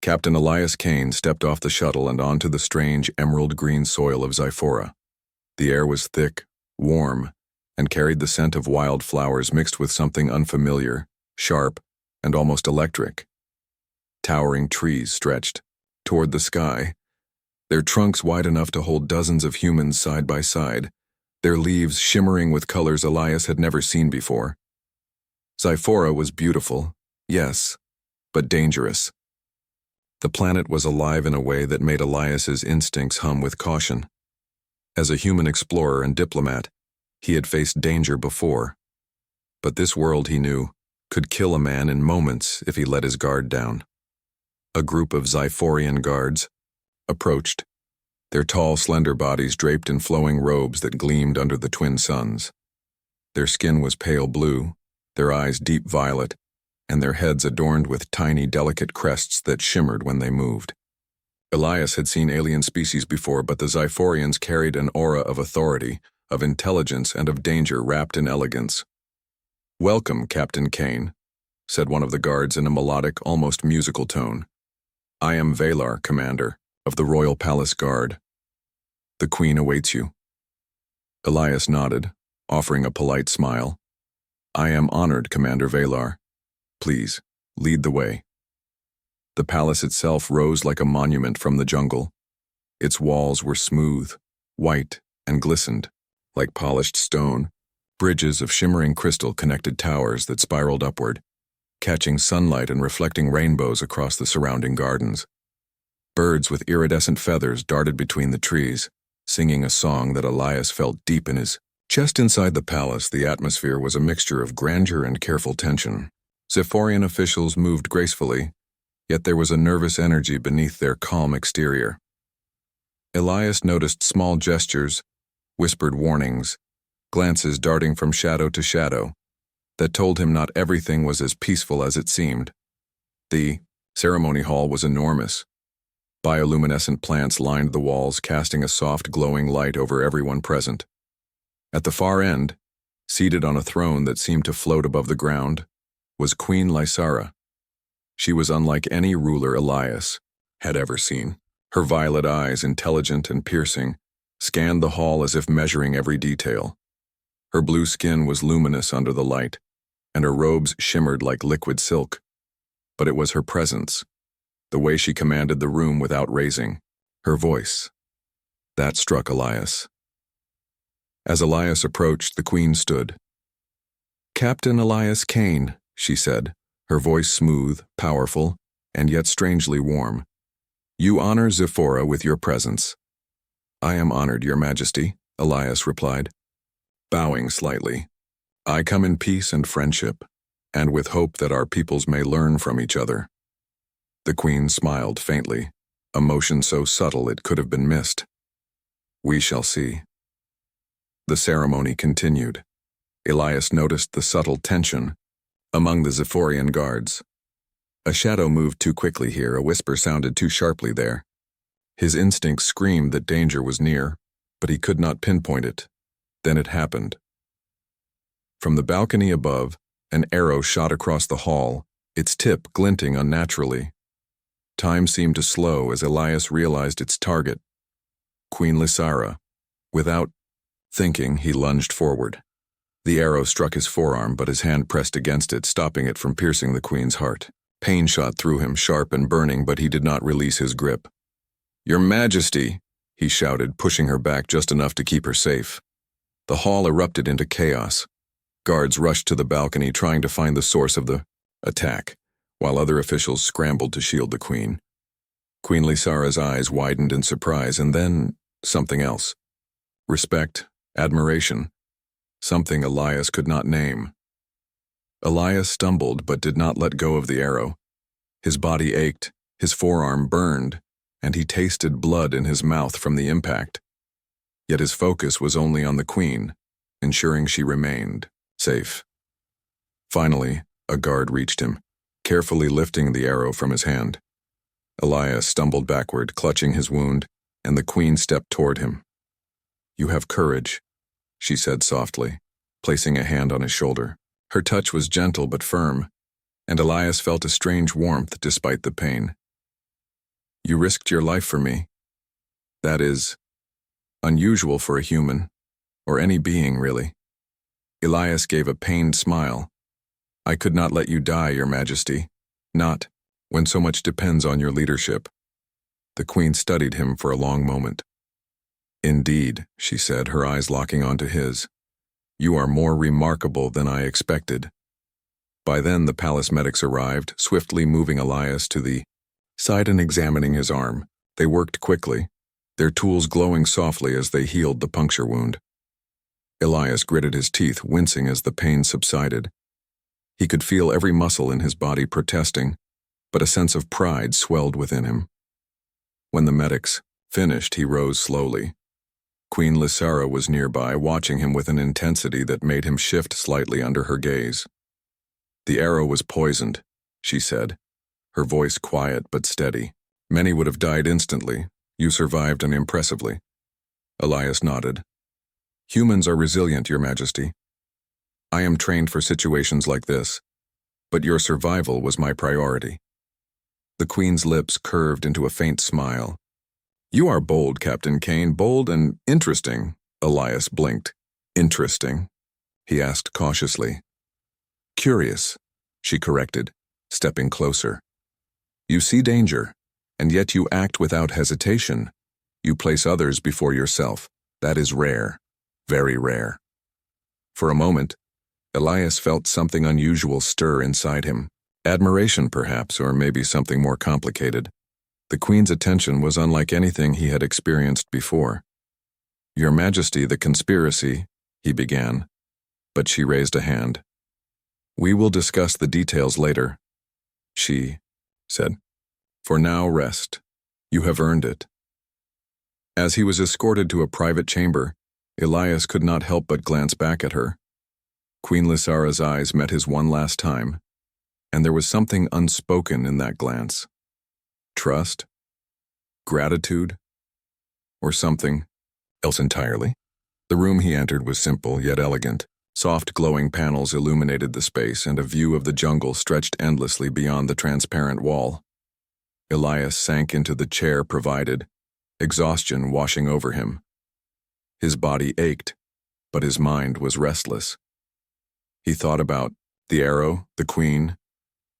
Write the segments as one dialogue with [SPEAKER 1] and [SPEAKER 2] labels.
[SPEAKER 1] Captain Elias Kane stepped off the shuttle and onto the strange emerald-green soil of Zyphora. The air was thick, warm, and carried the scent of wild flowers mixed with something unfamiliar, sharp, and almost electric. Towering trees stretched toward the sky, their trunks wide enough to hold dozens of humans side by side, their leaves shimmering with colors Elias had never seen before. Zyphora was beautiful, yes, but dangerous. The planet was alive in a way that made Elias's instincts hum with caution. As a human explorer and diplomat, he had faced danger before. But this world, he knew, could kill a man in moments if he let his guard down. A group of Zyphorian guards approached, their tall, slender bodies draped in flowing robes that gleamed under the twin suns. Their skin was pale blue, their eyes deep violet, and their heads adorned with tiny, delicate crests that shimmered when they moved. Elias had seen alien species before, but the Zyphorians carried an aura of authority, of intelligence, and of danger wrapped in elegance. "Welcome, Captain Kane," said one of the guards in a melodic, almost musical tone. "I am Valar, Commander, of the Royal Palace Guard. The Queen awaits you." Elias nodded, offering a polite smile. "I am honored, Commander Valar. Please, lead the way." The palace itself rose like a monument from the jungle. Its walls were smooth, white, and glistened, like polished stone. Bridges of shimmering crystal connected towers that spiraled upward, catching sunlight and reflecting rainbows across the surrounding gardens. Birds with iridescent feathers darted between the trees, singing a song that Elias felt deep in his chest. Inside the palace, the atmosphere was a mixture of grandeur and careful tension. Zyphorian officials moved gracefully, yet there was a nervous energy beneath their calm exterior. Elias noticed small gestures, whispered warnings, glances darting from shadow to shadow, that told him not everything was as peaceful as it seemed. The ceremony hall was enormous. Bioluminescent plants lined the walls, casting a soft, glowing light over everyone present. At the far end, seated on a throne that seemed to float above the ground, was Queen Lysara. She was unlike any ruler Elias had ever seen. Her violet eyes, intelligent and piercing, scanned the hall as if measuring every detail. Her blue skin was luminous under the light, and her robes shimmered like liquid silk. But it was her presence, the way she commanded the room without raising, her voice, that struck Elias. As Elias approached, the Queen stood. "Captain Elias Kane," she said, her voice smooth, powerful, and yet strangely warm. "You honor Zyphora with your presence." "I am honored, Your Majesty," Elias replied, bowing slightly. "I come in peace and friendship, and with hope that our peoples may learn from each other." The Queen smiled faintly, a motion so subtle it could have been missed. "We shall see." The ceremony continued. Elias noticed the subtle tension among the Zyphorian guards. A shadow moved too quickly here, a whisper sounded too sharply there. His instincts screamed that danger was near, but he could not pinpoint it. Then it happened. From the balcony above, an arrow shot across the hall, its tip glinting unnaturally. Time seemed to slow as Elias realized its target, Queen Lysara. Without thinking, he lunged forward. The arrow struck his forearm, but his hand pressed against it, stopping it from piercing the Queen's heart. Pain shot through him, sharp and burning, but he did not release his grip. "Your Majesty!" he shouted, pushing her back just enough to keep her safe. The hall erupted into chaos. Guards rushed to the balcony, trying to find the source of the attack, while other officials scrambled to shield the Queen. Queen Lysara's eyes widened in surprise, and then something else. Respect, admiration, something Elias could not name. Elias stumbled but did not let go of the arrow. His body ached, his forearm burned, and he tasted blood in his mouth from the impact. Yet his focus was only on the Queen, ensuring she remained safe. Finally, a guard reached him, carefully lifting the arrow from his hand. Elias stumbled backward, clutching his wound, and the Queen stepped toward him. "You have courage," she said softly, placing a hand on his shoulder. Her touch was gentle but firm, and Elias felt a strange warmth despite the pain. You risked your life for me. That is unusual for a human, or any being, really. Elias gave a pained smile. I could not let you die, Your Majesty. Not when so much depends on your leadership. The Queen studied him for a long moment. Indeed, she said, her eyes locking onto his. You are more remarkable than I expected. By then the palace medics arrived, swiftly moving Elias to the side and examining his arm. They worked quickly, their tools glowing softly as they healed the puncture wound. Elias gritted his teeth, wincing as the pain subsided. He could feel every muscle in his body protesting, but a sense of pride swelled within him. When the medics finished, he rose slowly. Queen Lysara was nearby, watching him with an intensity that made him shift slightly under her gaze. The arrow was poisoned, she said, her voice quiet but steady. Many would have died instantly. You survived, and impressively. Elias nodded. Humans are resilient, Your Majesty. I am trained for situations like this, but your survival was my priority. The Queen's lips curved into a faint smile. You are bold, Captain Kane, bold and interesting. Elias blinked. Interesting? He asked cautiously. Curious, she corrected, stepping closer. You see danger, and yet you act without hesitation. You place others before yourself. That is rare, very rare. For a moment, Elias felt something unusual stir inside him. Admiration, perhaps, or maybe something more complicated. The Queen's attention was unlike anything he had experienced before. Your Majesty, the conspiracy, he began, but she raised a hand. We will discuss the details later, she said. For now, rest. You have earned it. As he was escorted to a private chamber, Elias could not help but glance back at her. Queen Lysara's eyes met his one last time, and there was something unspoken in that glance. Trust? Gratitude? Or something else entirely? The room he entered was simple yet elegant. Soft glowing panels illuminated the space, and a view of the jungle stretched endlessly beyond the transparent wall. Elias sank into the chair provided, exhaustion washing over him. His body ached, but his mind was restless. He thought about the arrow, the Queen,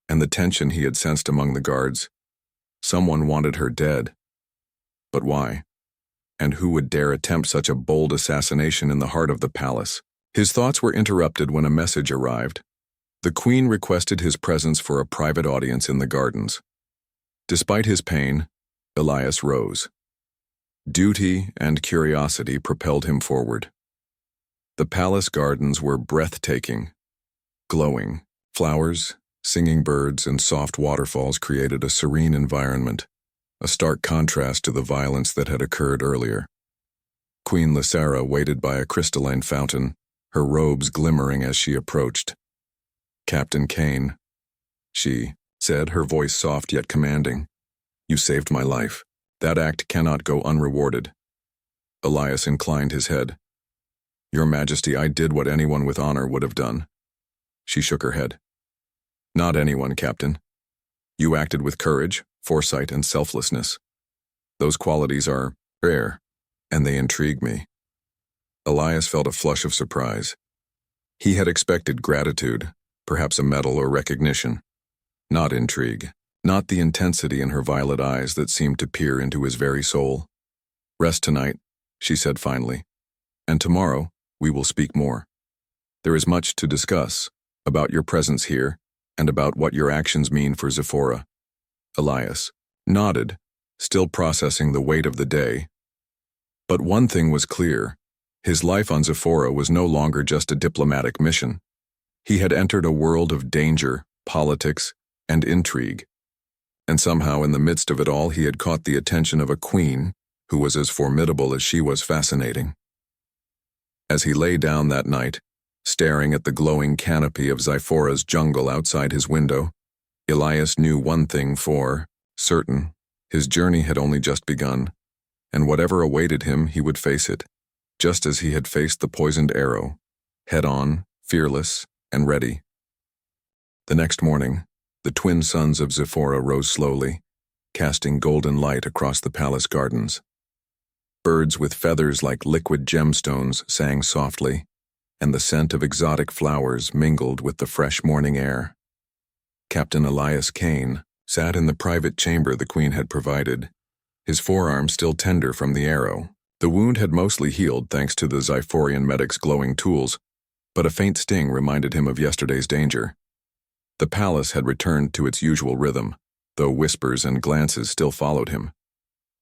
[SPEAKER 1] and the tension he had sensed among the guards. Someone wanted her dead. But why? And who would dare attempt such a bold assassination in the heart of the palace? His thoughts were interrupted when a message arrived. The Queen requested his presence for a private audience in the gardens. Despite his pain, Elias rose. Duty and curiosity propelled him forward. The palace gardens were breathtaking, glowing. Flowers, singing birds, and soft waterfalls created a serene environment, a stark contrast to the violence that had occurred earlier. Queen Lysara waited by a crystalline fountain, her robes glimmering as she approached. Captain Kane, she said, her voice soft yet commanding. You saved my life. That act cannot go unrewarded. Elias inclined his head. Your Majesty, I did what anyone with honor would have done. She shook her head. Not anyone, Captain. You acted with courage, foresight, and selflessness. Those qualities are rare, and they intrigue me. Elias felt a flush of surprise. He had expected gratitude, perhaps a medal or recognition. Not intrigue, not the intensity in her violet eyes that seemed to peer into his very soul. Rest tonight, she said finally, and tomorrow we will speak more. There is much to discuss about your presence here and about what your actions mean for Zephora. Elias nodded, still processing the weight of the day. But one thing was clear. His life on Zephora was no longer just a diplomatic mission. He had entered a world of danger, politics, and intrigue. And somehow in the midst of it all he had caught the attention of a queen who was as formidable as she was fascinating. As he lay down that night, staring at the glowing canopy of Zephora's jungle outside his window, Elias knew one thing for certain. His journey had only just begun, and whatever awaited him, he would face it, just as he had faced the poisoned arrow, head-on, fearless, and ready. The next morning, the twin sons of Zephora rose slowly, casting golden light across the palace gardens. Birds with feathers like liquid gemstones sang softly, and the scent of exotic flowers mingled with the fresh morning air. Captain Elias Kane sat in the private chamber the Queen had provided, his forearm still tender from the arrow. The wound had mostly healed thanks to the Xiphorian medic's glowing tools, but a faint sting reminded him of yesterday's danger. The palace had returned to its usual rhythm, though whispers and glances still followed him.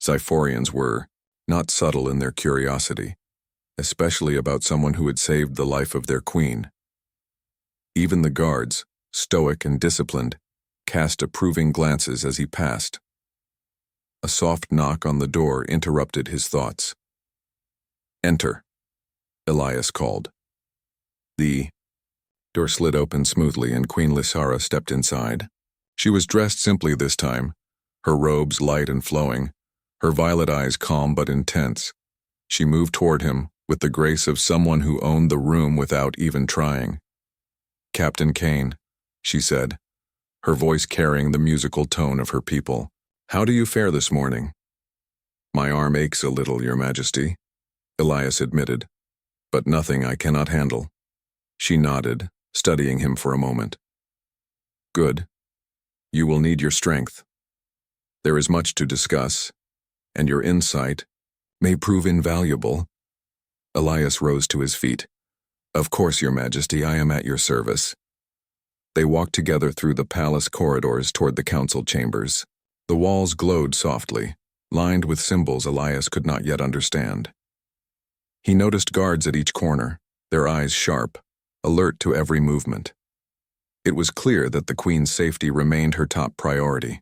[SPEAKER 1] Xiphorians were not subtle in their curiosity, especially about someone who had saved the life of their queen. Even the guards, stoic and disciplined, cast approving glances as he passed. A soft knock on the door interrupted his thoughts. "Enter," Elias called. The door slid open smoothly and Queen Lysara stepped inside. She was dressed simply this time, her robes light and flowing, her violet eyes calm but intense. She moved toward him with the grace of someone who owned the room without even trying. "Captain Kane," she said, her voice carrying the musical tone of her people. "How do you fare this morning?" "My arm aches a little, Your Majesty," Elias admitted, "but nothing I cannot handle." She nodded, studying him for a moment. "Good. You will need your strength. There is much to discuss, and your insight may prove invaluable." Elias rose to his feet. "Of course, Your Majesty, I am at your service." They walked together through the palace corridors toward the council chambers. The walls glowed softly, lined with symbols Elias could not yet understand. He noticed guards at each corner, their eyes sharp, alert to every movement. It was clear that the Queen's safety remained her top priority.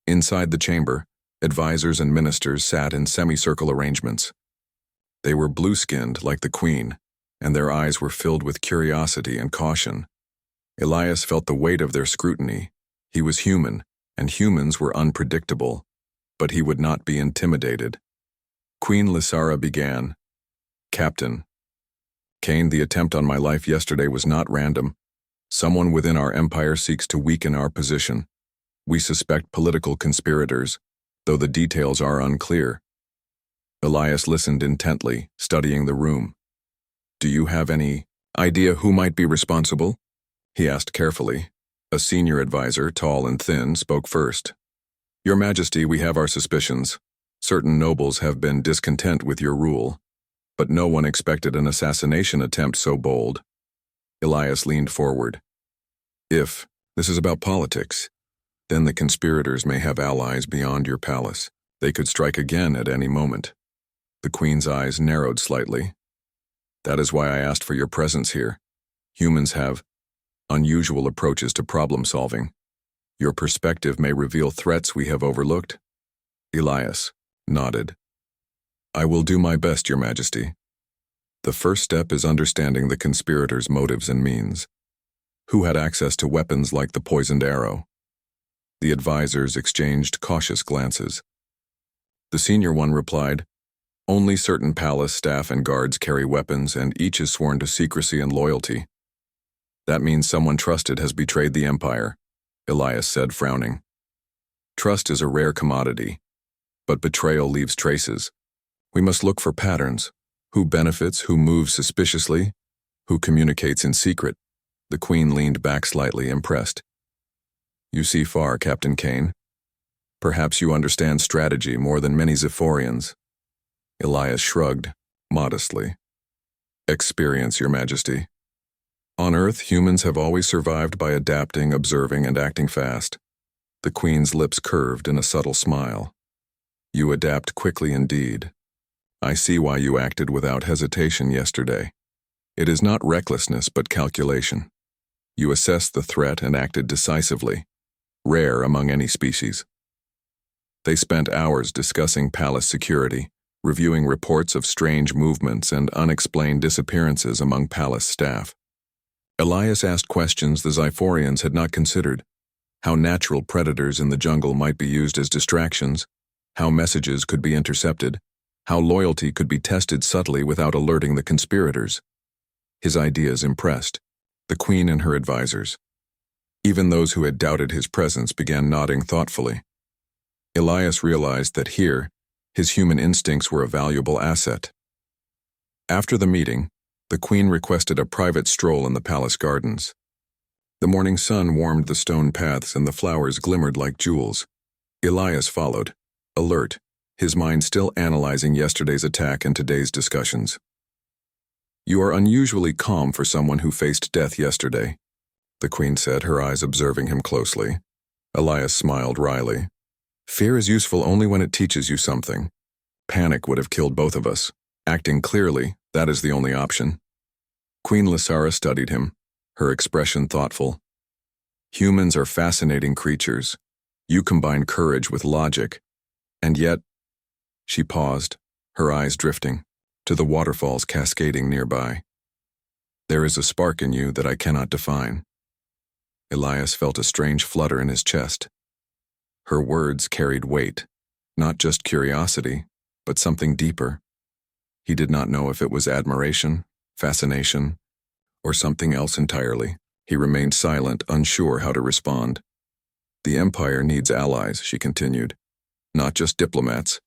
[SPEAKER 1] Inside the chamber, advisors and ministers sat in semicircle arrangements. They were blue-skinned like the Queen, and their eyes were filled with curiosity and caution. Elias felt the weight of their scrutiny. He was human, and humans were unpredictable, but he would not be intimidated. Queen Lysara began. "Captain Kane, the attempt on my life yesterday was not random. Someone within our empire seeks to weaken our position. We suspect political conspirators, though the details are unclear." Elias listened intently, studying the room. "Do you have any idea who might be responsible?" he asked carefully. A senior advisor, tall and thin, spoke first. "Your Majesty, we have our suspicions. Certain nobles have been discontent with your rule, but no one expected an assassination attempt so bold." Elias leaned forward. "If this is about politics, then the conspirators may have allies beyond your palace. They could strike again at any moment." The Queen's eyes narrowed slightly. "That is why I asked for your presence here. Humans have unusual approaches to problem solving. Your perspective may reveal threats we have overlooked." Elias nodded. "I will do my best, Your Majesty. The first step is understanding the conspirators' motives and means. Who had access to weapons like the poisoned arrow?" The advisors exchanged cautious glances. The senior one replied, "Only certain palace staff and guards carry weapons, and each is sworn to secrecy and loyalty." "That means someone trusted has betrayed the empire," Elias said, frowning. "Trust is a rare commodity, but betrayal leaves traces. We must look for patterns. Who benefits, who moves suspiciously, who communicates in secret." The Queen leaned back slightly, impressed. "You see far, Captain Kane. Perhaps you understand strategy more than many Xiphorians." Elias shrugged, modestly. "Experience, Your Majesty. On Earth, humans have always survived by adapting, observing, and acting fast." The Queen's lips curved in a subtle smile. "You adapt quickly indeed. I see why you acted without hesitation yesterday. It is not recklessness but calculation. You assessed the threat and acted decisively, rare among any species." They spent hours discussing palace security, reviewing reports of strange movements and unexplained disappearances among palace staff. Elias asked questions the Xiphorians had not considered: how natural predators in the jungle might be used as distractions, how messages could be intercepted, how loyalty could be tested subtly without alerting the conspirators. His ideas impressed the Queen and her advisors. Even those who had doubted his presence began nodding thoughtfully. Elias realized that here, his human instincts were a valuable asset. After the meeting, the queen requested a private stroll in the palace gardens. The morning sun warmed the stone paths and the flowers glimmered like jewels. Elias followed, alert, his mind still analyzing yesterday's attack and today's discussions. "You are unusually calm for someone who faced death yesterday," the queen said, her eyes observing him closely. Elias smiled wryly. "Fear is useful only when it teaches you something. Panic would have killed both of us. Acting clearly, that is the only option." Queen Lysara studied him, her expression thoughtful. "Humans are fascinating creatures. You combine courage with logic. And yet—" She paused, her eyes drifting, to the waterfalls cascading nearby. "There is a spark in you that I cannot define." Elias felt a strange flutter in his chest. Her words carried weight, not just curiosity, but something deeper. He did not know if it was admiration, fascination, or something else entirely. He remained silent, unsure how to respond. "The Empire needs allies," she continued. "Not just diplomats.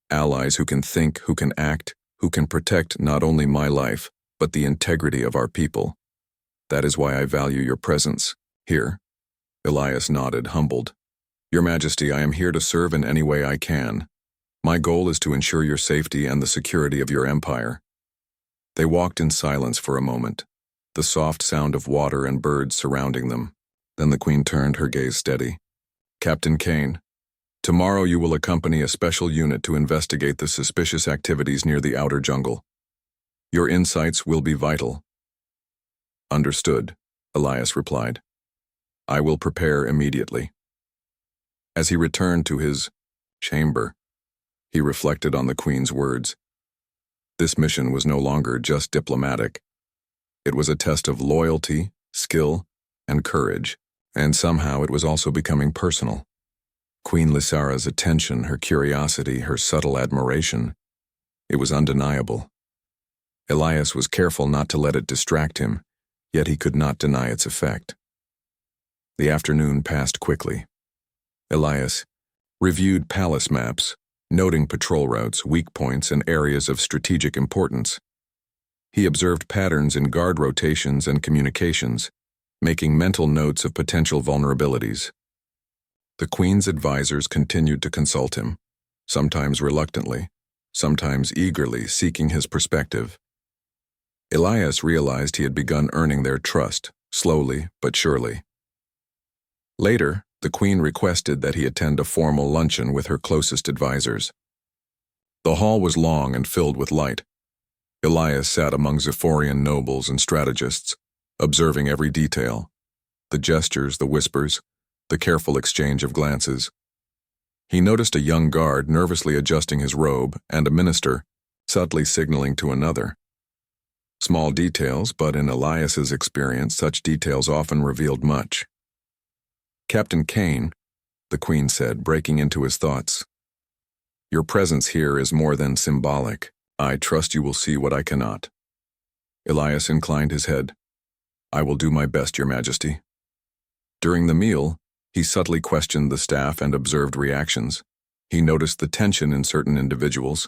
[SPEAKER 1] Allies who can think, who can act, who can protect not only my life, but the integrity of our people. That is why I value your presence here." Elias nodded, humbled. "Your Majesty, I am here to serve in any way I can. My goal is to ensure your safety and the security of your empire." They walked in silence for a moment, the soft sound of water and birds surrounding them. Then the queen turned, her gaze steady. "Captain Kane, tomorrow you will accompany a special unit to investigate the suspicious activities near the outer jungle. Your insights will be vital." "Understood," Elias replied. "I will prepare immediately." As he returned to his chamber, he reflected on the queen's words. This mission was no longer just diplomatic. It was a test of loyalty, skill, and courage, and somehow it was also becoming personal. Queen Lysara's attention, her curiosity, her subtle admiration, it was undeniable. Elias was careful not to let it distract him, yet he could not deny its effect. The afternoon passed quickly. Elias reviewed palace maps, noting patrol routes, weak points, and areas of strategic importance. He observed patterns in guard rotations and communications, making mental notes of potential vulnerabilities. The queen's advisors continued to consult him, sometimes reluctantly, sometimes eagerly seeking his perspective. Elias realized he had begun earning their trust, slowly but surely. Later, the queen requested that he attend a formal luncheon with her closest advisors. The hall was long and filled with light. Elias sat among Zephyrian nobles and strategists, observing every detail, the gestures, the whispers, the careful exchange of glances. He noticed a young guard nervously adjusting his robe and a minister subtly signaling to another. Small details, but in Elias's experience, such details often revealed much. "Captain Kane," the queen said, breaking into his thoughts. "Your presence here is more than symbolic. I trust you will see what I cannot." Elias inclined his head. "I will do my best, Your Majesty." During the meal, he subtly questioned the staff and observed reactions. He noticed the tension in certain individuals,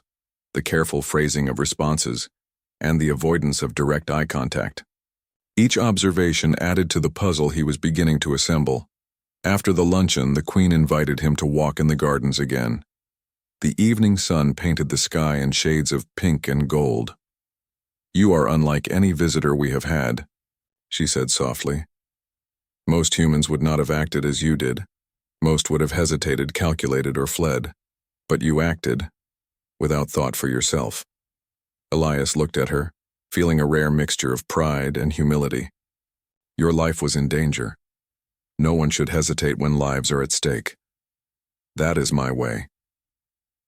[SPEAKER 1] the careful phrasing of responses, and the avoidance of direct eye contact. Each observation added to the puzzle he was beginning to assemble. After the luncheon, the queen invited him to walk in the gardens again. The evening sun painted the sky in shades of pink and gold. "You are unlike any visitor we have had," she said softly. "Most humans would not have acted as you did. Most would have hesitated, calculated, or fled. But you acted, without thought for yourself." Elias looked at her, feeling a rare mixture of pride and humility. "Your life was in danger. No one should hesitate when lives are at stake. That is my way."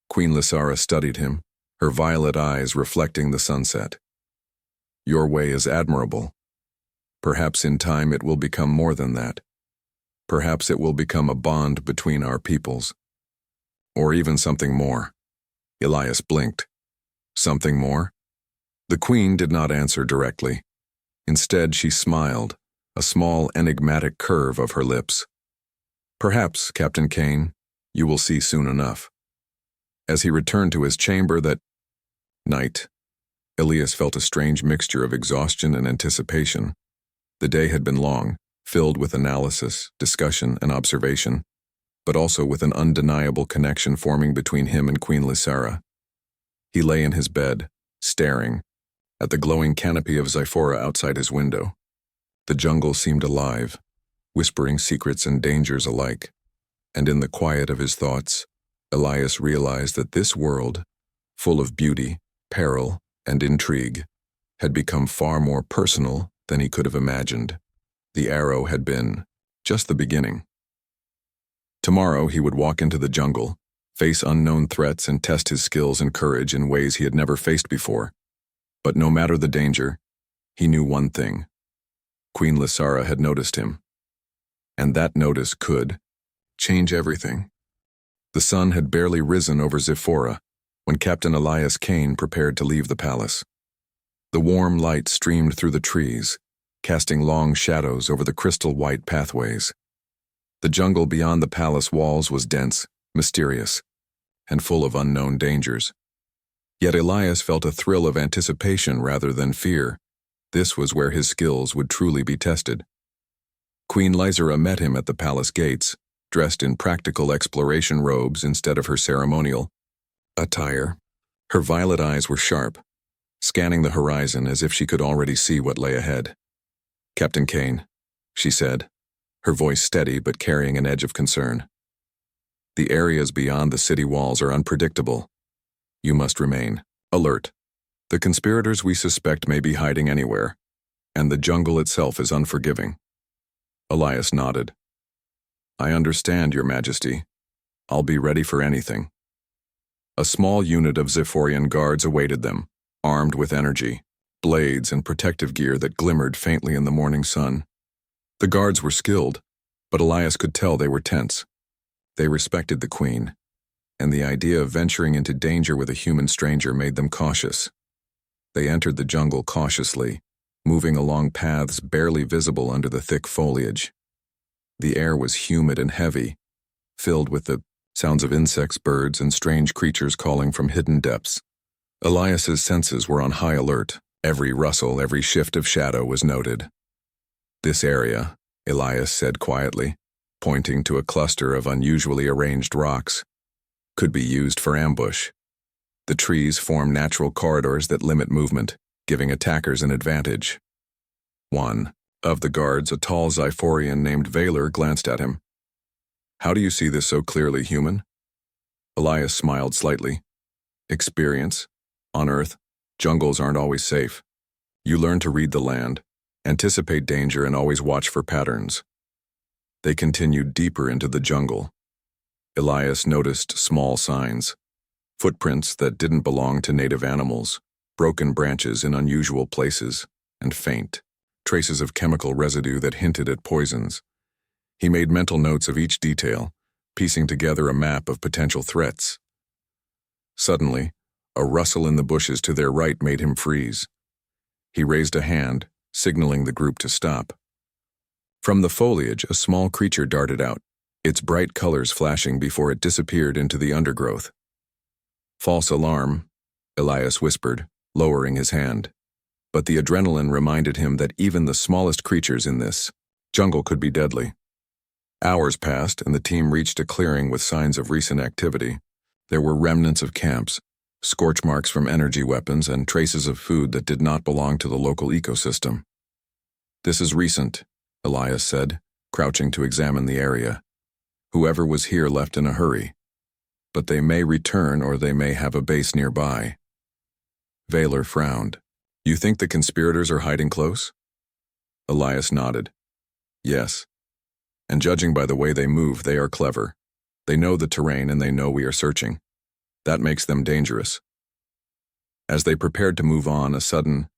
[SPEAKER 1] Queen Lysara studied him, her violet eyes reflecting the sunset. "Your way is admirable. Perhaps in time it will become more than that. Perhaps it will become a bond between our peoples. Or even something more." Elias blinked. "Something more?" The queen did not answer directly. Instead, she smiled, a small enigmatic curve of her lips. "Perhaps, Captain Kane, You will see soon enough. As he returned to his chamber that night, Elias felt a strange mixture of exhaustion and anticipation. The day had been long, filled with analysis, discussion, and observation, but also with an undeniable connection forming between him and Queen Lysara. He lay in his bed, staring at the glowing canopy of Xiphora outside his window. The jungle seemed alive, whispering secrets and dangers alike, and in the quiet of his thoughts, Elias realized that this world, full of beauty, peril, and intrigue, had become far more personal than he could have imagined. The arrow had been just the beginning. Tomorrow he would walk into the jungle, face unknown threats, and test his skills and courage in ways he had never faced before. But no matter the danger, he knew one thing. Queen Lysara had noticed him, and that notice could change everything. The sun had barely risen over Xiphora when Captain Elias Kane prepared to leave the palace. The warm light streamed through the trees, casting long shadows over the crystal-white pathways. The jungle beyond the palace walls was dense, mysterious, and full of unknown dangers. Yet Elias felt a thrill of anticipation rather than fear. This was where his skills would truly be tested. Queen Lysara met him at the palace gates, dressed in practical exploration robes instead of her ceremonial attire. Her violet eyes were sharp, scanning the horizon as if she could already see what lay ahead. "Captain Kane," she said, her voice steady but carrying an edge of concern. "The areas beyond the city walls are unpredictable. You must remain alert. The conspirators we suspect may be hiding anywhere, and the jungle itself is unforgiving." Elias nodded. "I understand, Your Majesty. I'll be ready for anything." A small unit of Xiphorian guards awaited them, armed with energy, blades, and protective gear that glimmered faintly in the morning sun. The guards were skilled, but Elias could tell they were tense. They respected the queen, and the idea of venturing into danger with a human stranger made them cautious. They entered the jungle cautiously, moving along paths barely visible under the thick foliage. The air was humid and heavy, filled with the sounds of insects, birds, and strange creatures calling from hidden depths. Elias's senses were on high alert. Every rustle, every shift of shadow was noted. "This area," Elias said quietly, pointing to a cluster of unusually arranged rocks, "could be used for ambush. The trees form natural corridors that limit movement, giving attackers an advantage." One of the guards, a tall Xiphorian named Valor, glanced at him. "How do you see this so clearly, human?" Elias smiled slightly. "Experience. On Earth, jungles aren't always safe. You learn to read the land, anticipate danger, and always watch for patterns." They continued deeper into the jungle. Elias noticed small signs, footprints that didn't belong to native animals, broken branches in unusual places, and faint traces of chemical residue that hinted at poisons. He made mental notes of each detail, piecing together a map of potential threats. Suddenly, a rustle in the bushes to their right made him freeze. He raised a hand, signaling the group to stop. From the foliage, a small creature darted out, its bright colors flashing before it disappeared into the undergrowth. "False alarm," Elias whispered, lowering his hand. But the adrenaline reminded him that even the smallest creatures in this jungle could be deadly. Hours passed, and the team reached a clearing with signs of recent activity. There were remnants of camps, scorch marks from energy weapons, and traces of food that did not belong to the local ecosystem. "This is recent," Elias said, crouching to examine the area. "Whoever was here left in a hurry. But they may return, or they may have a base nearby." Valor frowned. "You think the conspirators are hiding close?" Elias nodded. "Yes. And judging by the way they move, they are clever. They know the terrain and they know we are searching. That makes them dangerous." As they prepared to move on, a sudden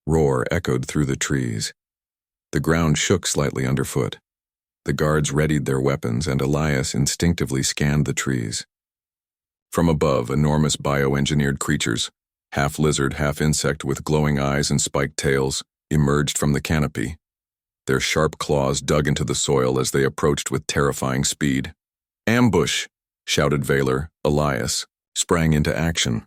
[SPEAKER 1] roar echoed through the trees. The ground shook slightly underfoot. The guards readied their weapons, and Elias instinctively scanned the trees. From above, enormous bioengineered creatures, half lizard, half insect with glowing eyes and spiked tails, emerged from the canopy. Their sharp claws dug into the soil as they approached with terrifying speed. "Ambush!" shouted Valor. Elias sprang into action.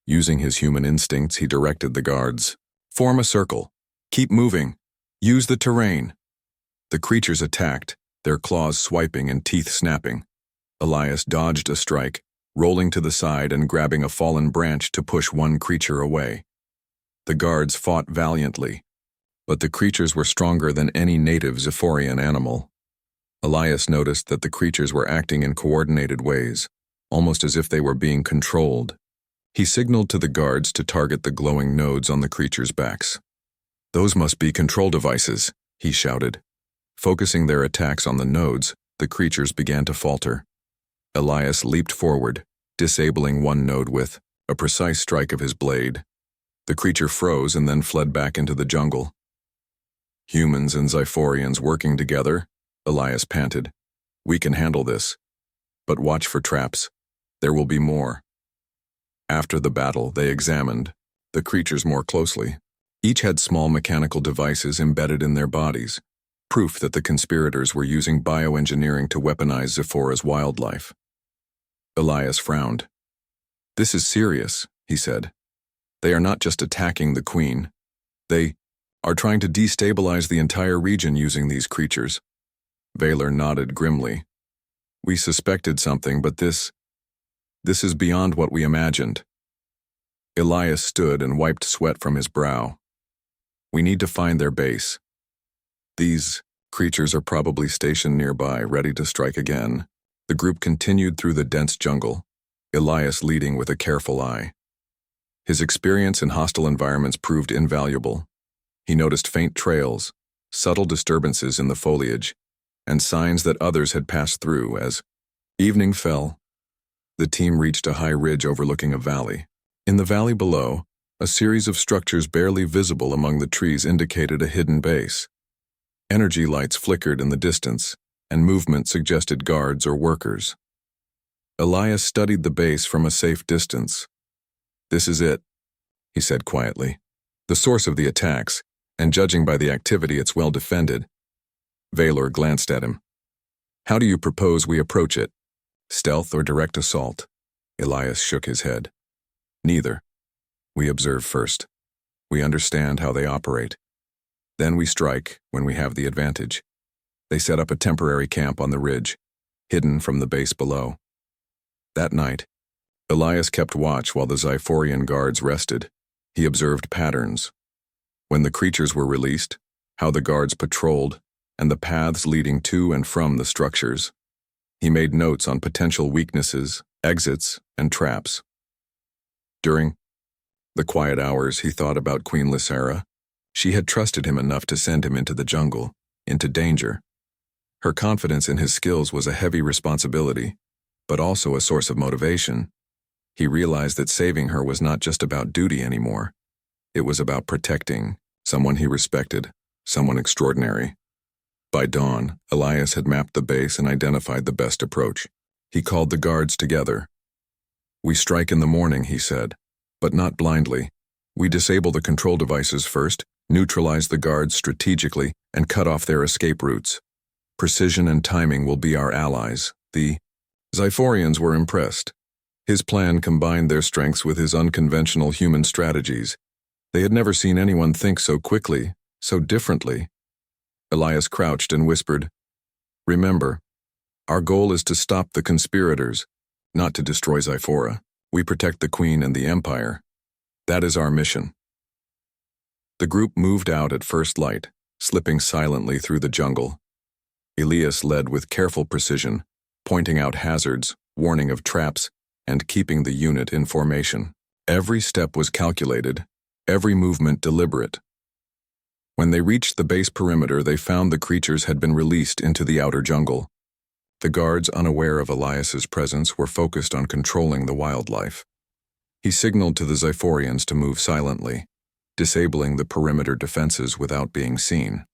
[SPEAKER 1] Using his human instincts, he directed the guards. Form a circle. Keep moving. Use the terrain. The creatures attacked, their claws swiping and teeth snapping. Elias dodged a strike, rolling to the side and grabbing a fallen branch to push one creature away. The guards fought valiantly, but the creatures were stronger than any native Zephyrian animal. Elias noticed that the creatures were acting in coordinated ways, almost as if they were being controlled. He signaled to the guards to target the glowing nodes on the creatures' backs. Those must be control devices, he shouted. Focusing their attacks on the nodes, the creatures began to falter. Elias leaped forward, disabling one node with a precise strike of his blade. The creature froze and then fled back into the jungle. Humans and Zephyrians working together, Elias panted. We can handle this. But watch for traps. There will be more. After the battle, they examined the creatures more closely. Each had small mechanical devices embedded in their bodies, proof that the conspirators were using bioengineering to weaponize Zephyra's wildlife. Elias frowned. This is serious, he said. They are not just attacking the queen. They are trying to destabilize the entire region using these creatures. Valor nodded grimly. We suspected something, but this is beyond what we imagined. Elias stood and wiped sweat from his brow. We need to find their base. These creatures are probably stationed nearby, ready to strike again. The group continued through the dense jungle, Elias leading with a careful eye. His experience in hostile environments proved invaluable. He noticed faint trails, subtle disturbances in the foliage, and signs that others had passed through. As evening fell, the team reached a high ridge overlooking a valley. In the valley below, a series of structures barely visible among the trees indicated a hidden base. Energy lights flickered in the distance, and movement suggested guards or workers. Elias studied the base from a safe distance. This is it, he said quietly. The source of the attacks, and judging by the activity, it's well defended. Valor glanced at him. How do you propose we approach it? Stealth or direct assault? Elias shook his head. Neither. We observe first. We understand how they operate. Then we strike when we have the advantage. They set up a temporary camp on the ridge, hidden from the base below. That night, Elias kept watch while the Zephyrian guards rested. He observed patterns. When the creatures were released, how the guards patrolled, and the paths leading to and from the structures. He made notes on potential weaknesses, exits, and traps. During the quiet hours, he thought about Queen Lysera. She had trusted him enough to send him into the jungle, into danger. Her confidence in his skills was a heavy responsibility, but also a source of motivation. He realized that saving her was not just about duty anymore. It was about protecting someone he respected, someone extraordinary. By dawn, Elias had mapped the base and identified the best approach. He called the guards together. We strike in the morning, he said, but not blindly. We disable the control devices first, neutralize the guards strategically, and cut off their escape routes. Precision and timing will be our allies. The Zephyrians were impressed. His plan combined their strengths with his unconventional human strategies. They had never seen anyone think so quickly, so differently. Elias crouched and whispered, Remember, our goal is to stop the conspirators, not to destroy Zephyra. We protect the Queen and the Empire. That is our mission. The group moved out at first light, slipping silently through the jungle. Elias led with careful precision, pointing out hazards, warning of traps, and keeping the unit in formation. Every step was calculated, every movement deliberate. When they reached the base perimeter, they found the creatures had been released into the outer jungle. The guards, unaware of Elias's presence, were focused on controlling the wildlife. He signaled to the Zephyrians to move silently, disabling the perimeter defenses without being seen.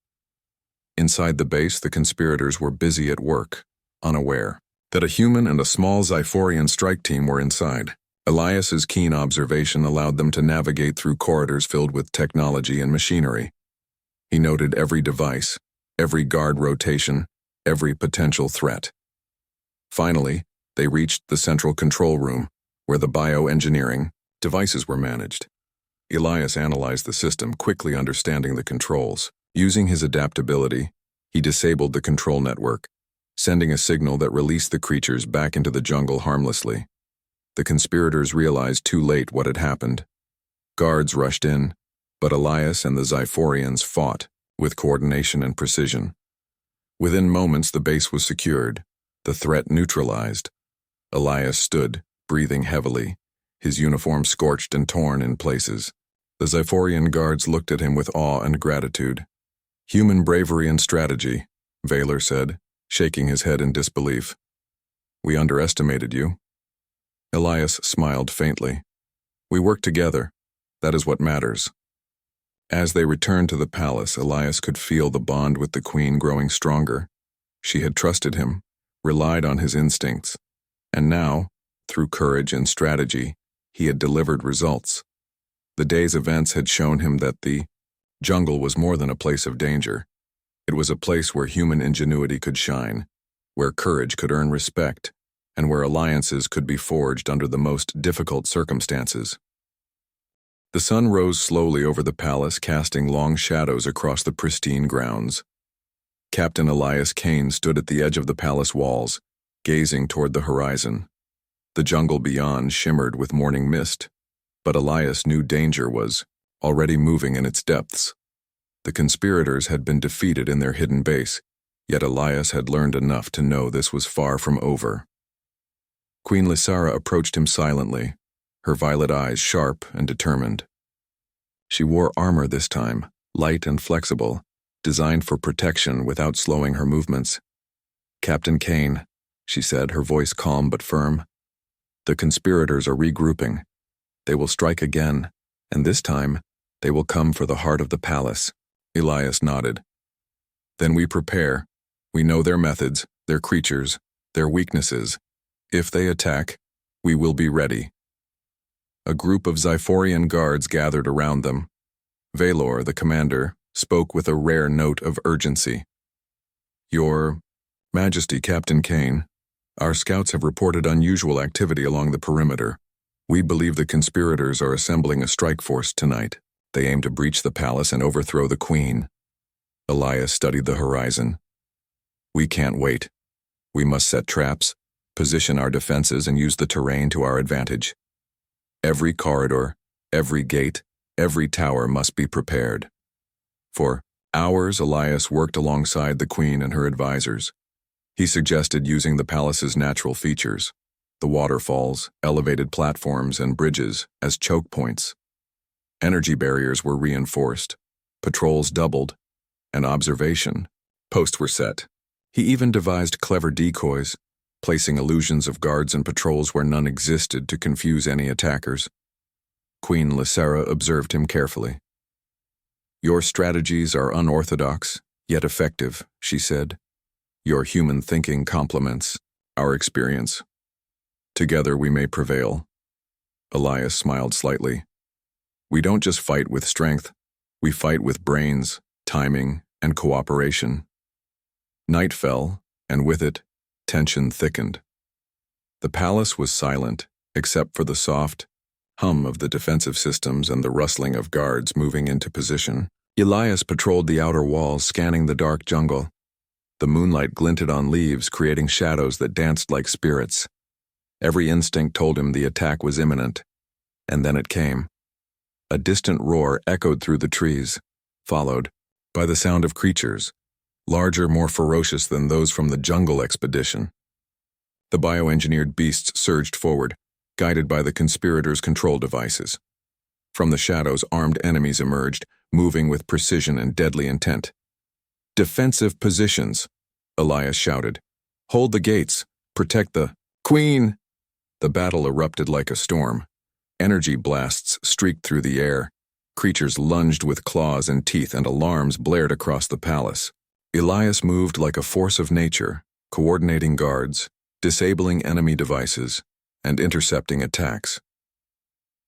[SPEAKER 1] Inside the base, the conspirators were busy at work, unaware that a human and a small Zephyrian strike team were inside. Elias's keen observation allowed them to navigate through corridors filled with technology and machinery. He noted every device, every guard rotation, every potential threat. Finally, They reached the central control room, where the bioengineering devices were managed. Elias analyzed the system, quickly understanding the controls. Using his adaptability, he disabled the control network, sending a signal that released the creatures back into the jungle harmlessly. The conspirators realized too late what had happened. Guards rushed in, but Elias and the Xiphorians fought with coordination and precision. Within moments, the base was secured, the threat neutralized. Elias stood, breathing heavily, his uniform scorched and torn in places. The Xiphorian guards looked at him with awe and gratitude. "Human bravery and strategy," Valor said, shaking his head in disbelief. "We underestimated you." Elias smiled faintly. "We worked together. That is what matters." As they returned to the palace, Elias could feel the bond with the queen growing stronger. She had trusted him, relied on his instincts, and now, through courage and strategy, he had delivered results. The day's events had shown him that the jungle was more than a place of danger. It was a place where human ingenuity could shine, where courage could earn respect, and where alliances could be forged under the most difficult circumstances. The sun rose slowly over the palace, casting long shadows across the pristine grounds. Captain Elias Kane stood at the edge of the palace walls, gazing toward the horizon. The jungle beyond shimmered with morning mist, but Elias knew danger was already moving in its depths. The conspirators had been defeated in their hidden base, yet Elias had learned enough to know this was far from over. Queen Lysara approached him silently, her violet eyes sharp and determined. She wore armor this time, light and flexible, designed for protection without slowing her movements. "Captain Kane," she said, her voice calm but firm. "The conspirators are regrouping. They will strike again, and this time, they will come for the heart of the palace." Elias nodded. "Then we prepare. We know their methods, their creatures, their weaknesses. If they attack, we will be ready." A group of Xiphorian guards gathered around them. Valor, the commander, spoke with a rare note of urgency. "Your Majesty, Captain Kane, our scouts have reported unusual activity along the perimeter. We believe the conspirators are assembling a strike force tonight. They aim to breach the palace and overthrow the queen." Elias studied the horizon. "We can't wait. We must set traps, position our defenses, and use the terrain to our advantage. Every corridor, every gate, every tower must be prepared." For hours, Elias worked alongside the queen and her advisors. He suggested using the palace's natural features, the waterfalls, elevated platforms, and bridges, as choke points. Energy barriers were reinforced, patrols doubled, and observation posts were set. He even devised clever decoys, placing illusions of guards and patrols where none existed to confuse any attackers. Queen Lysara observed him carefully. "Your strategies are unorthodox, yet effective," she said. "Your human thinking complements our experience. Together we may prevail." Elias smiled slightly. "We don't just fight with strength, we fight with brains, timing, and cooperation." Night fell, and with it, tension thickened. The palace was silent, except for the soft hum of the defensive systems and the rustling of guards moving into position. Elias patrolled the outer walls, scanning the dark jungle. The moonlight glinted on leaves, creating shadows that danced like spirits. Every instinct told him the attack was imminent. And then it came. A distant roar echoed through the trees, followed by the sound of creatures, larger, more ferocious than those from the jungle expedition. The bioengineered beasts surged forward, guided by the conspirators' control devices. From the shadows, armed enemies emerged, moving with precision and deadly intent. "Defensive positions," Elias shouted. "Hold the gates. Protect the queen." The battle erupted like a storm. Energy blasts streaked through the air. Creatures lunged with claws and teeth, and alarms blared across the palace. Elias moved like a force of nature, coordinating guards, disabling enemy devices, and intercepting attacks.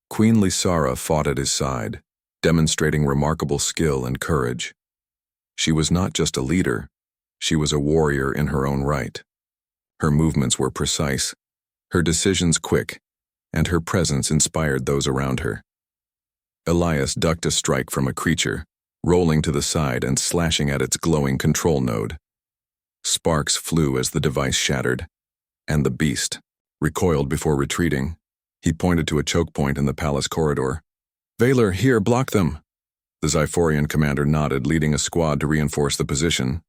[SPEAKER 1] Queen Lysara fought at his side, demonstrating remarkable skill and courage. She was not just a leader, she was a warrior in her own right. Her movements were precise, her decisions quick, and her presence inspired those around her. Elias ducked a strike from a creature, rolling to the side and slashing at its glowing control node. Sparks flew as the device shattered, and the beast recoiled before retreating. He pointed to a choke point in the palace corridor. "Valor, here, block them!" The Xiphorian commander nodded, leading a squad to reinforce the position.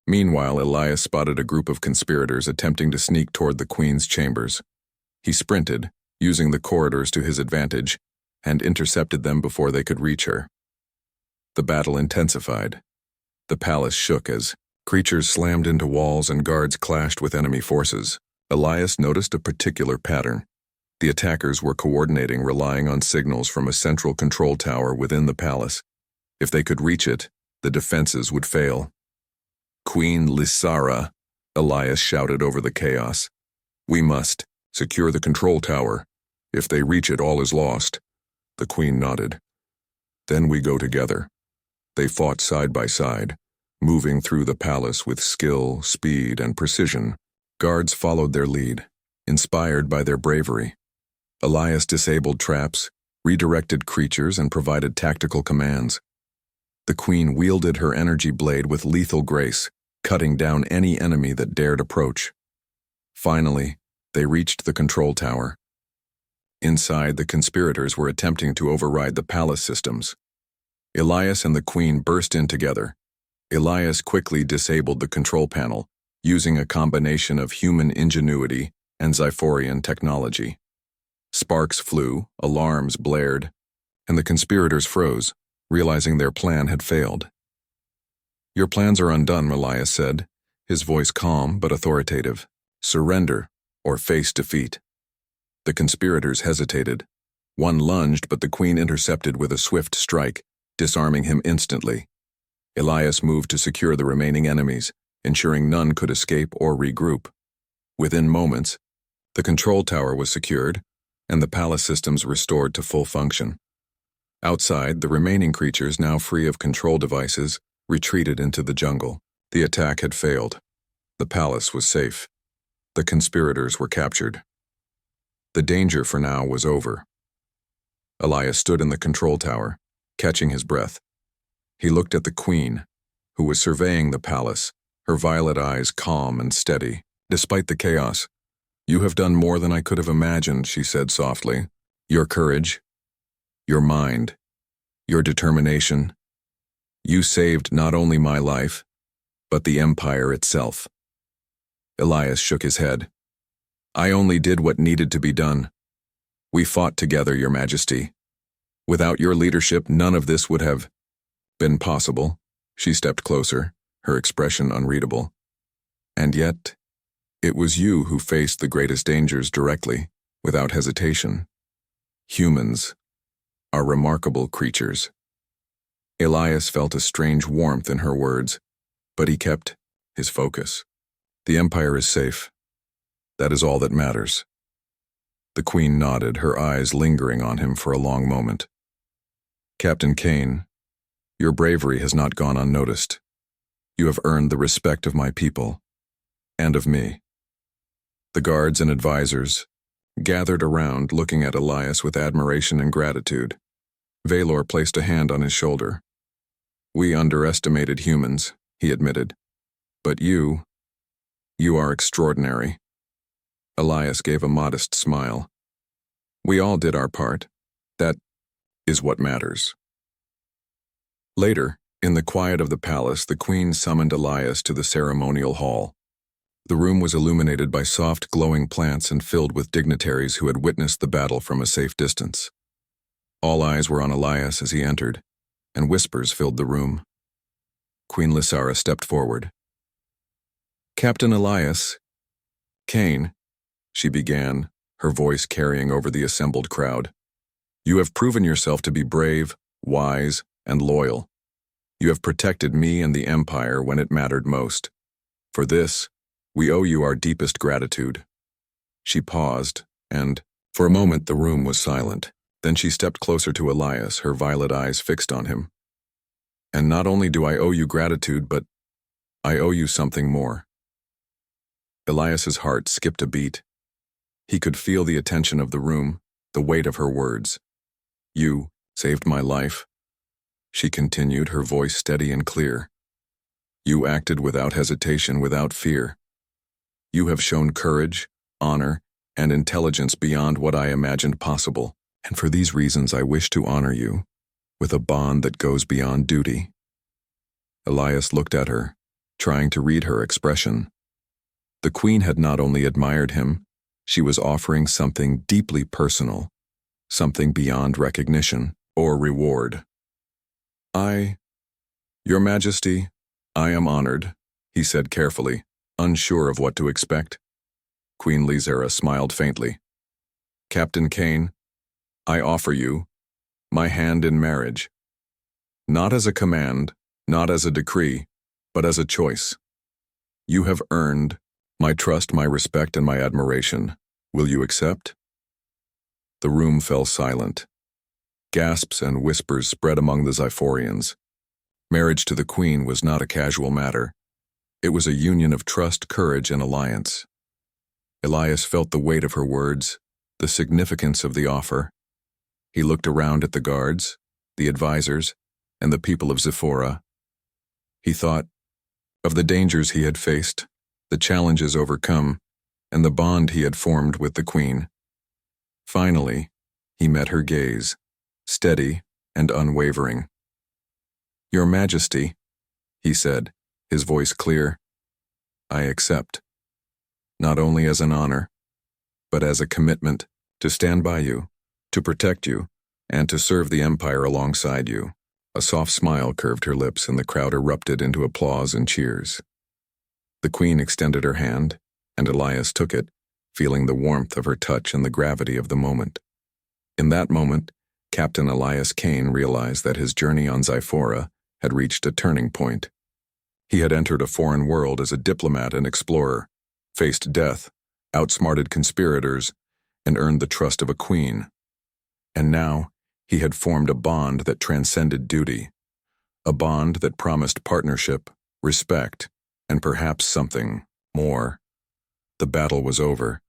[SPEAKER 1] Meanwhile, Elias spotted a group of conspirators attempting to sneak toward the Queen's chambers. He sprinted, using the corridors to his advantage, and intercepted them before they could reach her. The battle intensified. The palace shook as creatures slammed into walls and guards clashed with enemy forces. Elias noticed a particular pattern. The attackers were coordinating, relying on signals from a central control tower within the palace. If they could reach it, the defenses would fail. "Queen Lysara," Elias shouted over the chaos. "We must secure the control tower. If they reach it, all is lost." The Queen nodded. "Then we go together." They fought side by side, moving through the palace with skill, speed, and precision. Guards followed their lead, inspired by their bravery. Elias disabled traps, redirected creatures, and provided tactical commands. The Queen wielded her energy blade with lethal grace, cutting down any enemy that dared approach. Finally, they reached the control tower. Inside, the conspirators were attempting to override the palace systems. Elias and the Queen burst in together. Elias quickly disabled the control panel, using a combination of human ingenuity and Xiphorian technology. Sparks flew, alarms blared, and the conspirators froze, realizing their plan had failed. "Your plans are undone," Elias said, his voice calm but authoritative. "Surrender, or face defeat." The conspirators hesitated. One lunged, but the Queen intercepted with a swift strike, disarming him instantly. Elias moved to secure the remaining enemies, ensuring none could escape or regroup. Within moments, the control tower was secured, and the palace systems restored to full function. Outside, the remaining creatures, now free of control devices, retreated into the jungle. The attack had failed. The palace was safe. The conspirators were captured. The danger for now was over. Elias stood in the control tower, catching his breath. He looked at the Queen, who was surveying the palace, her violet eyes calm and steady, despite the chaos. "You have done more than I could have imagined," she said softly. "Your courage, your mind, your determination. You saved not only my life, but the Empire itself." Elias shook his head. "I only did what needed to be done. We fought together, Your Majesty. Without your leadership, none of this would have been possible." She stepped closer, her expression unreadable. "And yet, it was you who faced the greatest dangers directly, without hesitation. Humans are remarkable creatures." Elias felt a strange warmth in her words, but he kept his focus. "The Empire is safe. That is all that matters." The Queen nodded, her eyes lingering on him for a long moment. "Captain Kane, your bravery has not gone unnoticed. You have earned the respect of my people, and of me." The guards and advisors gathered around, looking at Elias with admiration and gratitude. Valor placed a hand on his shoulder. "We underestimated humans," he admitted. "But you are extraordinary." Elias gave a modest smile. "We all did our part. That is what matters." Later, in the quiet of the palace, the Queen summoned Elias to the ceremonial hall. The room was illuminated by soft, glowing plants and filled with dignitaries who had witnessed the battle from a safe distance. All eyes were on Elias as he entered, and whispers filled the room. Queen Lysara stepped forward. "Captain Elias Kane," she began, her voice carrying over the assembled crowd. "You have proven yourself to be brave, wise, and loyal. You have protected me and the Empire when it mattered most. For this, we owe you our deepest gratitude." She paused, and, for a moment, the room was silent. Then she stepped closer to Elias, her violet eyes fixed on him. "And not only do I owe you gratitude, but I owe you something more." Elias's heart skipped a beat. He could feel the attention of the room, the weight of her words. "You saved my life," she continued, her voice steady and clear. "You acted without hesitation, without fear. You have shown courage, honor, and intelligence beyond what I imagined possible, and for these reasons I wish to honor you with a bond that goes beyond duty." Elias looked at her, trying to read her expression. The queen had not only admired him, she was offering something deeply personal, something beyond recognition or reward. "Your Majesty, I am honored," he said carefully, unsure of what to expect. Queen Lizera smiled faintly. "Captain Kane, I offer you my hand in marriage. Not as a command, not as a decree, but as a choice. You have earned my trust, my respect, and my admiration. Will you accept?" The room fell silent. Gasps and whispers spread among the Xiphorians. Marriage to the queen was not a casual matter. It was a union of trust, courage, and alliance. Elias felt the weight of her words, the significance of the offer. He looked around at the guards, the advisors, and the people of Zephora. He thought of the dangers he had faced, the challenges overcome, and the bond he had formed with the queen. Finally, he met her gaze, steady and unwavering. "Your Majesty," he said, his voice clear, "I accept. Not only as an honor, but as a commitment to stand by you, to protect you, and to serve the Empire alongside you." A soft smile curved her lips, and the crowd erupted into applause and cheers. The queen extended her hand, and Elias took it, feeling the warmth of her touch and the gravity of the moment. In that moment, Captain Elias Kane realized that his journey on Xiphora had reached a turning point. He had entered a foreign world as a diplomat and explorer, faced death, outsmarted conspirators, and earned the trust of a queen. And now, he had formed a bond that transcended duty, a bond that promised partnership, respect, and perhaps something more. The battle was over,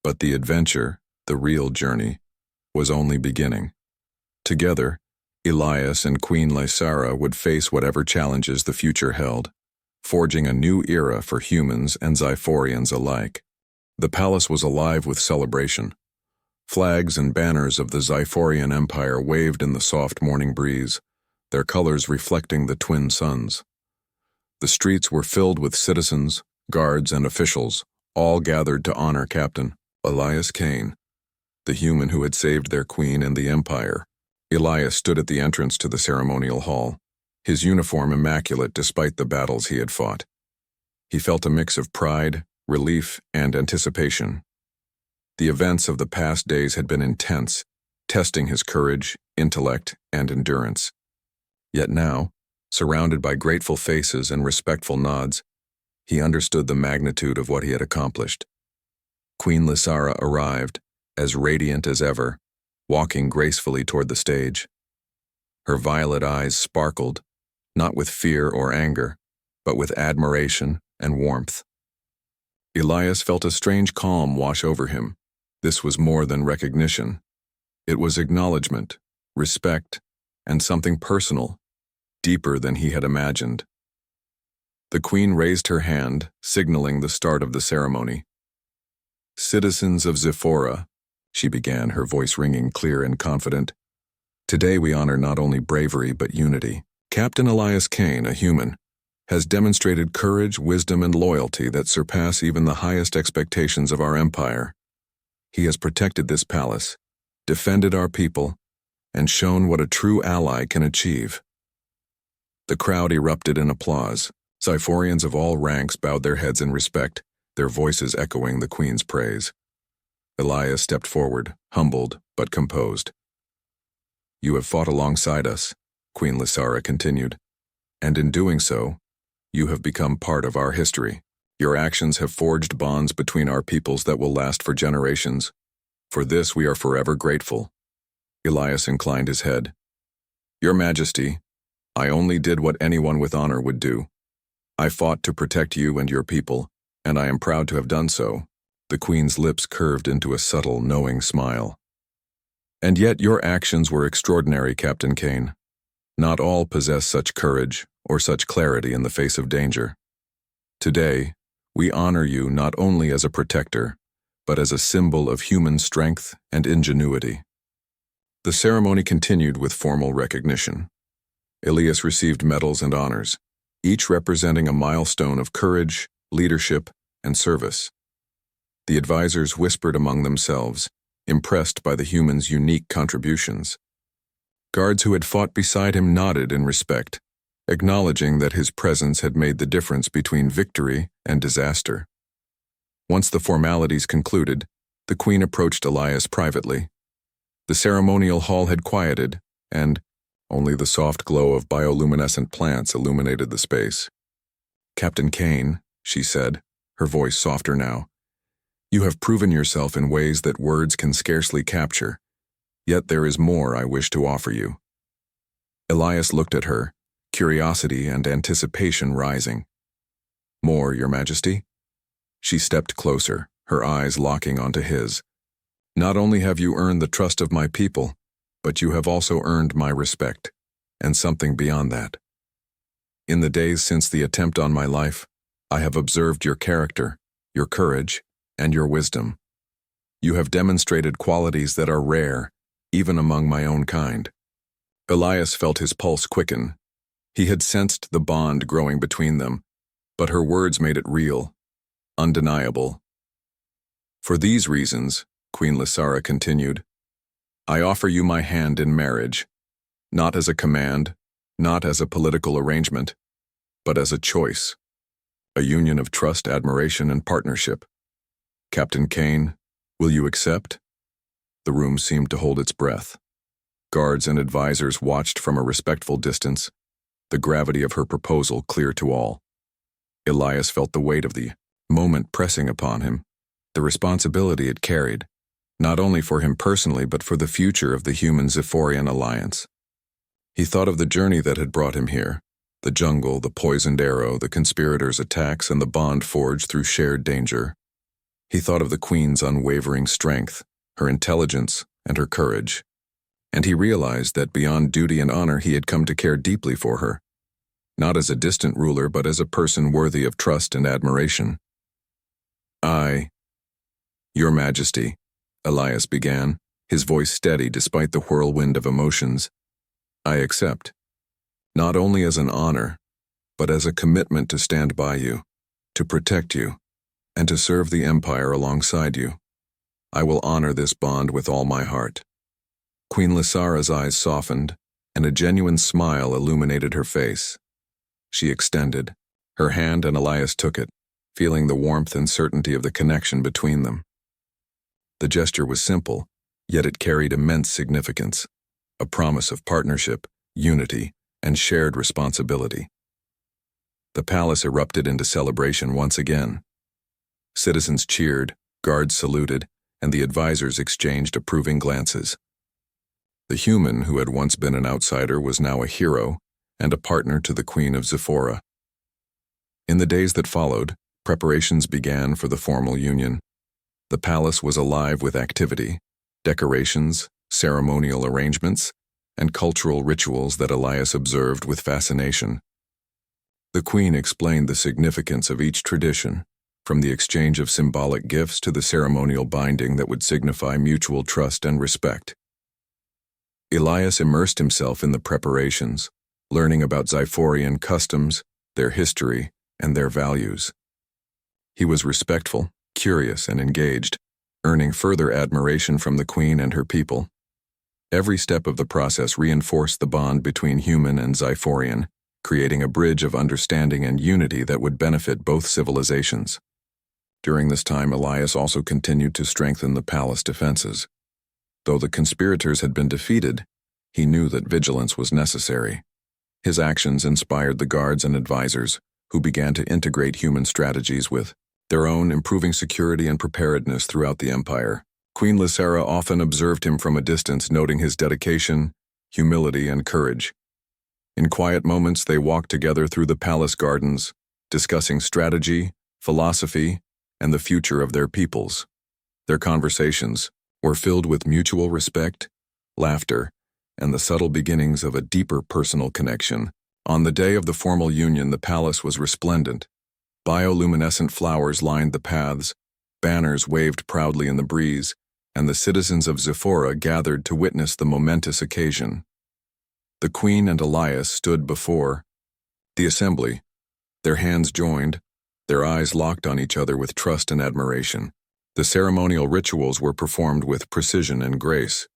[SPEAKER 1] but the adventure, the real journey, was only beginning. Together, Elias and Queen Lysara would face whatever challenges the future held, forging a new era for humans and Xiphorians alike. The palace was alive with celebration. Flags and banners of the Xiphorian Empire waved in the soft morning breeze, their colors reflecting the twin suns. The streets were filled with citizens, guards, and officials, all gathered to honor Captain Elias Kane, the human who had saved their queen and the Empire. Elias stood at the entrance to the ceremonial hall, his uniform immaculate despite the battles he had fought. He felt a mix of pride, relief, and anticipation. The events of the past days had been intense, testing his courage, intellect, and endurance. Yet now, surrounded by grateful faces and respectful nods, he understood the magnitude of what he had accomplished. Queen Lysara arrived, as radiant as ever, walking gracefully toward the stage. Her violet eyes sparkled, not with fear or anger, but with admiration and warmth. Elias felt a strange calm wash over him. This was more than recognition. It was acknowledgement, respect, and something personal, deeper than he had imagined. The queen raised her hand, signaling the start of the ceremony. "Citizens of Zephora," she began, her voice ringing clear and confident. "Today we honor not only bravery but unity. Captain Elias Kane, a human, has demonstrated courage, wisdom, and loyalty that surpass even the highest expectations of our empire. He has protected this palace, defended our people, and shown what a true ally can achieve." The crowd erupted in applause. Xiphorians of all ranks bowed their heads in respect, their voices echoing the queen's praise. Elias stepped forward, humbled but composed. "You have fought alongside us," Queen Lysara continued, "and in doing so, you have become part of our history. Your actions have forged bonds between our peoples that will last for generations. For this we are forever grateful." Elias inclined his head. "Your Majesty, I only did what anyone with honor would do. I fought to protect you and your people, and I am proud to have done so. The queen's lips curved into a subtle, knowing smile. "And yet your actions were extraordinary, Captain Kane. Not all possess such courage or such clarity in the face of danger. Today, we honor you not only as a protector, but as a symbol of human strength and ingenuity." The ceremony continued with formal recognition. Elias received medals and honors, each representing a milestone of courage, leadership, and service. The advisors whispered among themselves, impressed by the human's unique contributions. Guards who had fought beside him nodded in respect, acknowledging that his presence had made the difference between victory and disaster. Once the formalities concluded, the Queen approached Elias privately. The ceremonial hall had quieted, and only the soft glow of bioluminescent plants illuminated the space. "Captain Kane," she said, her voice softer now, "you have proven yourself in ways that words can scarcely capture, yet there is more I wish to offer you." Elias looked at her, curiosity and anticipation rising. "More, Your Majesty?" She stepped closer, her eyes locking onto his. "Not only have you earned the trust of my people, but you have also earned my respect, and something beyond that. In the days since the attempt on my life, I have observed your character, your courage, and your wisdom. You have demonstrated qualities that are rare, even among my own kind." Elias felt his pulse quicken. He had sensed the bond growing between them, but her words made it real, undeniable. "For these reasons," Queen Lysara continued, "I offer you my hand in marriage, not as a command, not as a political arrangement, but as a choice, a union of trust, admiration, and partnership. Captain Kane, will you accept?" The room seemed to hold its breath. Guards and advisors watched from a respectful distance, the gravity of her proposal clear to all. Elias felt the weight of the moment pressing upon him, the responsibility it carried, not only for him personally but for the future of the human Zephyrian alliance. He thought of the journey that had brought him here, the jungle, the poisoned arrow, the conspirators' attacks, and the bond forged through shared danger. He thought of the Queen's unwavering strength, her intelligence, and her courage. And he realized that beyond duty and honor he had come to care deeply for her, not as a distant ruler but as a person worthy of trust and admiration. "Your Majesty," Elias began, his voice steady despite the whirlwind of emotions, "I accept, not only as an honor, but as a commitment to stand by you, to protect you, and to serve the Empire alongside you. I will honor this bond with all my heart." Queen Lysara's eyes softened, and a genuine smile illuminated her face. She extended her hand, and Elias took it, feeling the warmth and certainty of the connection between them. The gesture was simple, yet it carried immense significance, a promise of partnership, unity, and shared responsibility. The palace erupted into celebration once again. Citizens cheered, guards saluted, and the advisors exchanged approving glances. The human who had once been an outsider was now a hero and a partner to the Queen of Zephora. In the days that followed, preparations began for the formal union. The palace was alive with activity, decorations, ceremonial arrangements, and cultural rituals that Elias observed with fascination. The Queen explained the significance of each tradition, from the exchange of symbolic gifts to the ceremonial binding that would signify mutual trust and respect. Elias immersed himself in the preparations, learning about Zyphorian customs, their history, and their values. He was respectful, curious, and engaged, earning further admiration from the Queen and her people. Every step of the process reinforced the bond between human and Zyphorian, creating a bridge of understanding and unity that would benefit both civilizations. During this time, Elias also continued to strengthen the palace defenses. Though the conspirators had been defeated, he knew that vigilance was necessary. His actions inspired the guards and advisors, who began to integrate human strategies with their own, improving security and preparedness throughout the empire. Queen Lysara often observed him from a distance, noting his dedication, humility, and courage. In quiet moments, they walked together through the palace gardens, discussing strategy, philosophy, and the future of their peoples. Their conversations were filled with mutual respect, laughter, and the subtle beginnings of a deeper personal connection. On the day of the formal union, the palace was resplendent. Bioluminescent flowers lined the paths, banners waved proudly in the breeze, and the citizens of Zephora gathered to witness the momentous occasion. The Queen and Elias stood before the assembly, their hands joined, their eyes locked on each other with trust and admiration. The ceremonial rituals were performed with precision and grace.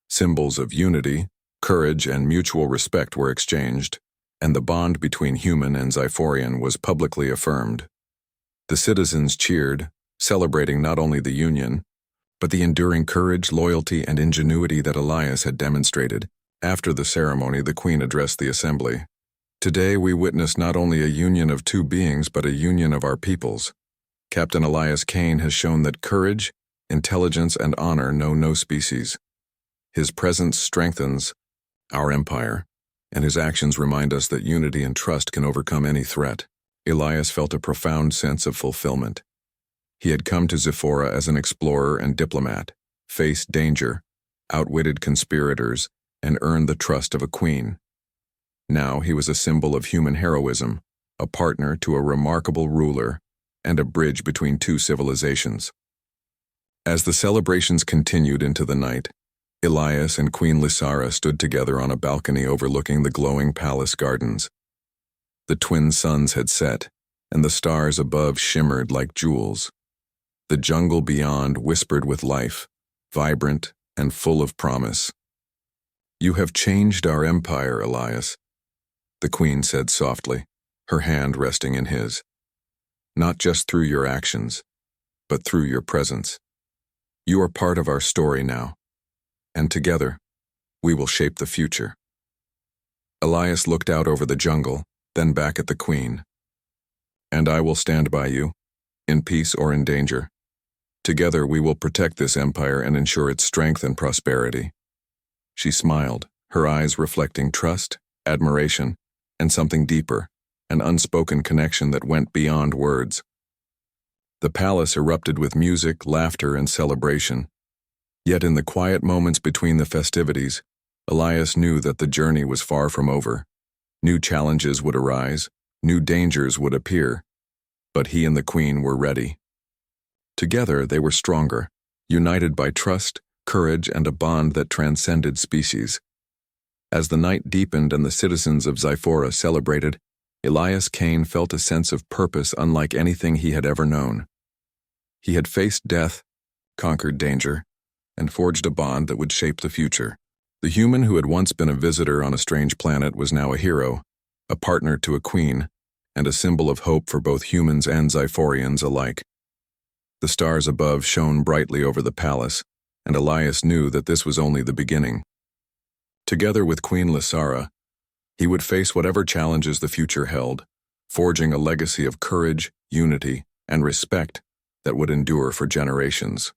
[SPEAKER 1] Symbols of unity, courage, and mutual respect were exchanged, and the bond between human and Xiphorian was publicly affirmed. The citizens cheered, celebrating not only the union, but the enduring courage, loyalty, and ingenuity that Elias had demonstrated. After the ceremony, the Queen addressed the assembly. Today we witness not only a union of two beings, but a union of our peoples. Captain Elias Kane has shown that courage, intelligence, and honor know no species. His presence strengthens our empire, and his actions remind us that unity and trust can overcome any threat. Elias felt a profound sense of fulfillment. He had come to Zephora as an explorer and diplomat, faced danger, outwitted conspirators, and earned the trust of a queen. Now he was a symbol of human heroism, a partner to a remarkable ruler, and a bridge between two civilizations. As the celebrations continued into the night, Elias and Queen Lysara stood together on a balcony overlooking the glowing palace gardens. The twin suns had set, and the stars above shimmered like jewels. The jungle beyond whispered with life, vibrant and full of promise. "You have changed our empire, Elias," the Queen said softly, her hand resting in his. "Not just through your actions, but through your presence. You are part of our story now, and together, we will shape the future." Elias looked out over the jungle, then back at the Queen. "And I will stand by you, in peace or in danger. Together we will protect this empire and ensure its strength and prosperity." She smiled, her eyes reflecting trust, admiration, and something deeper, an unspoken connection that went beyond words. The palace erupted with music, laughter, and celebration. Yet in the quiet moments between the festivities, Elias knew that the journey was far from over. New challenges would arise, new dangers would appear, but he and the Queen were ready. Together they were stronger, united by trust, courage, and a bond that transcended species. As the night deepened and the citizens of Zephora celebrated, Elias Kane felt a sense of purpose unlike anything he had ever known. He had faced death, conquered danger, and forged a bond that would shape the future. The human who had once been a visitor on a strange planet was now a hero, a partner to a queen, and a symbol of hope for both humans and Xiphorians alike. The stars above shone brightly over the palace, and Elias knew that this was only the beginning. Together with Queen Lysara, he would face whatever challenges the future held, forging a legacy of courage, unity, and respect that would endure for generations.